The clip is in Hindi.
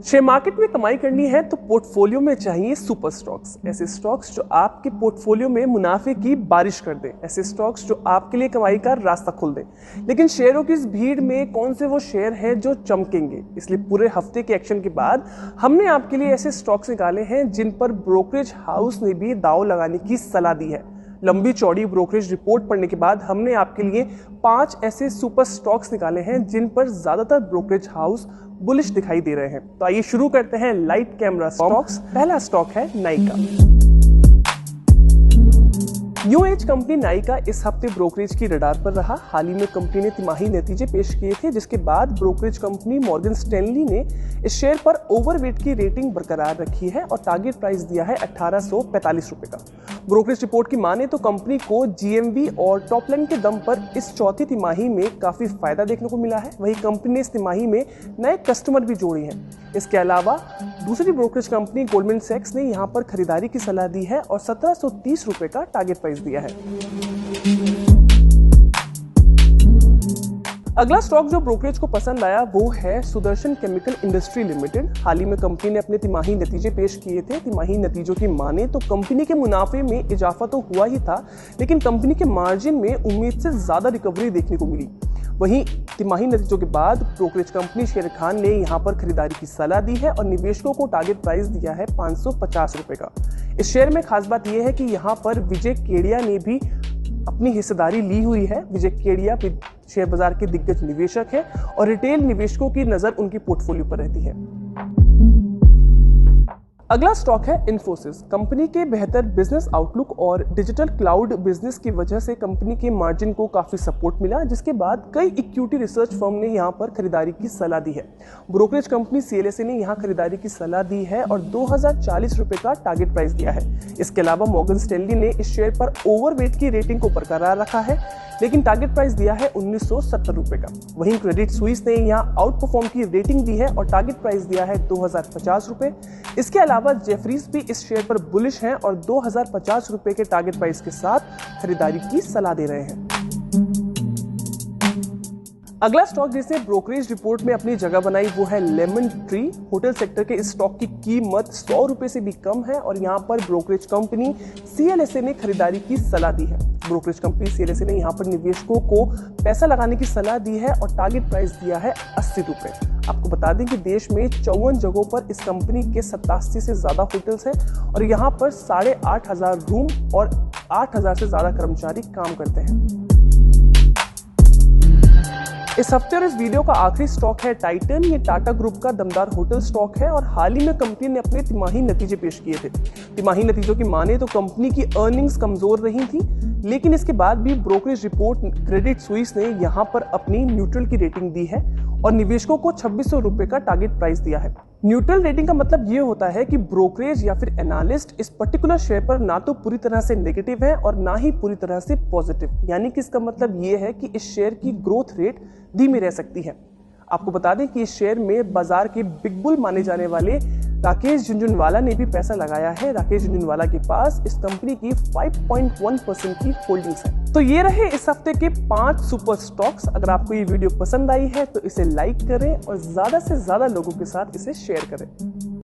शेयर मार्केट में कमाई करनी है तो पोर्टफोलियो में चाहिए सुपर स्टॉक्स। ऐसे स्टॉक्स जो आपके पोर्टफोलियो में मुनाफे की बारिश कर दें, ऐसे स्टॉक्स जो आपके लिए कमाई का रास्ता खोल दें। लेकिन शेयरों की इस भीड़ में कौन से वो शेयर हैं जो चमकेंगे? इसलिए पूरे हफ्ते के एक्शन के बाद हमने आपके लिए ऐसे स्टॉक्स निकाले हैं जिन पर ब्रोकरेज हाउस ने भी दांव लगाने की सलाह दी है। लंबी चौड़ी ब्रोकरेज रिपोर्ट पढ़ने के बाद हमने आपके लिए 5 ऐसे सुपर स्टॉक्स निकाले हैं जिन पर ज्यादातर ब्रोकरेज हाउस बुलिश दिखाई दे रहे हैं। तो आइए शुरू करते हैं लाइट कैमरा स्टॉक्स। पहला स्टॉक है Nykaa. New age company Nykaa इस हफ्ते ब्रोकरेज की रडार पर रहा। हाल ही में कंपनी ने तिमाही नतीजे पेश किए थे, जिसके बाद ब्रोकरेज कंपनी मॉर्गन स्टैनली ने इस शेयर पर ओवरवेट की रेटिंग बरकरार रखी है और टारगेट प्राइस दिया है 1845 रुपए का। ब्रोकरेज रिपोर्ट की माने तो कंपनी को जीएमवी और टॉप लाइन के दम पर इस चौथी तिमाही में काफी फायदा देखने को मिला है। वहीं कंपनी ने इस तिमाही में नए कस्टमर भी जोड़े हैं। इसके अलावा दूसरी ब्रोकरेज कंपनी गोल्डमैन सैक्स ने यहां पर खरीदारी की सलाह दी है और 1730 रुपए का टारगेट प्राइस दिया है। अगला स्टॉक जो ब्रोकरेज को पसंद आया वो है सुदर्शन केमिकल इंडस्ट्री लिमिटेड। हाल ही में कंपनी ने अपने तिमाही नतीजे पेश किए थे। तिमाही नतीजों की माने तो कंपनी के मुनाफे में इजाफा तो हुआ ही था, लेकिन कंपनी के मार्जिन में उम्मीद से ज्यादा रिकवरी देखने को मिली। वहीं तिमाही नतीजों के बाद ब्रोकरेज कंपनी शेर खान ने यहां पर खरीदारी की सलाह दी है और निवेशकों को टारगेट प्राइस दिया है 550 रुपए का। इस शेयर में खास बात यह है कि यहाँ पर विजय केडिया ने भी अपनी हिस्सेदारी ली हुई है। विजय केडिया शेयर बाजार के दिग्गज निवेशक है और रिटेल निवेशकों की नजर उनकी पोर्टफोलियो पर रहती है। अगला स्टॉक है इन्फोसिस। कंपनी के बेहतर बिजनेस आउटलुक और डिजिटल क्लाउड बिजनेस की वजह से कंपनी के मार्जिन को काफी सपोर्ट मिला, जिसके बाद कई इक्विटी रिसर्च फर्म ने यहां पर खरीदारी की सलाह दी है। ब्रोकरेज कंपनी सीएलएसए ने यहां खरीदारी की सलाह दी है और 2040 रुपए का टारगेट प्राइस दिया है। इसके अलावा मॉर्गन स्टैनली ने इस शेयर पर ओवरवेट की रेटिंग को बरकरार रखा है, लेकिन टारगेट प्राइस दिया है 1970 रुपए का। वहीं क्रेडिट स्विस ने यहां आउट परफॉर्म की रेटिंग दी है और टारगेट प्राइस दिया है 2050 रुपए। इसके अलावा जेफरीज भी इस शेयर पर बुलिश हैं और 2050 रुपए के टारगेट प्राइस के साथ खरीदारी की सलाह दे रहे हैं। अगला स्टॉक जिसने ब्रोकरेज रिपोर्ट में अपनी जगह बनाई वो है लेमन ट्री। होटल सेक्टर के इस स्टॉक की कीमत 100 रुपए से भी कम है और यहाँ पर ब्रोकरेज कंपनी सीएलएसए ने खरीदारी की सलाह दी है। ब्रोकरेज कंपनी सीएलएसए ने यहाँ पर निवेशकों को पैसा लगाने की सलाह दी है और टारगेट प्राइस दिया है 80 रुपए। आपको बता दें कि देश में 54 जगहों पर इस कंपनी के 87 से ज्यादा होटल्स हैं और यहाँ पर 8,500 रूम और 8,000 से ज्यादा कर्मचारी काम करते हैं। इस हफ्ते और इस वीडियो का आखिरी स्टॉक है टाइटन। ये टाटा ग्रुप का दमदार होटल स्टॉक है और हाल ही में कंपनी ने अपने तिमाही नतीजे पेश किए थे। तिमाही नतीजों की माने तो कंपनी की अर्निंग्स कमजोर रही थी, लेकिन इसके बाद भी ब्रोकरेज रिपोर्ट क्रेडिट स्विस ने यहां पर अपनी न्यूट्रल की रेटिंग दी है और निवेशकों को 2600 रुपए का टारगेट प्राइस दिया है। न्यूट्रल रेटिंग का मतलब ये होता है कि ब्रोकरेज या फिर एनालिस्ट इस पर्टिकुलर शेयर पर ना तो पूरी तरह से नेगेटिव है और ना ही पूरी तरह से पॉजिटिव, यानी कि इसका मतलब ये है कि इस शेयर की ग्रोथ रेट धीमी रह सकती है। आपको बता दें कि इस शेयर में बाजार के बिग बुल माने जाने वाले राकेश झुनझुनवाला ने भी पैसा लगाया है। राकेश झुनझुनवाला के पास इस कंपनी की 5.1% की होल्डिंग्स है। तो ये रहे इस हफ्ते के 5 सुपर स्टॉक्स। अगर आपको ये वीडियो पसंद आई है तो इसे लाइक करें और ज्यादा से ज्यादा लोगों के साथ इसे शेयर करें।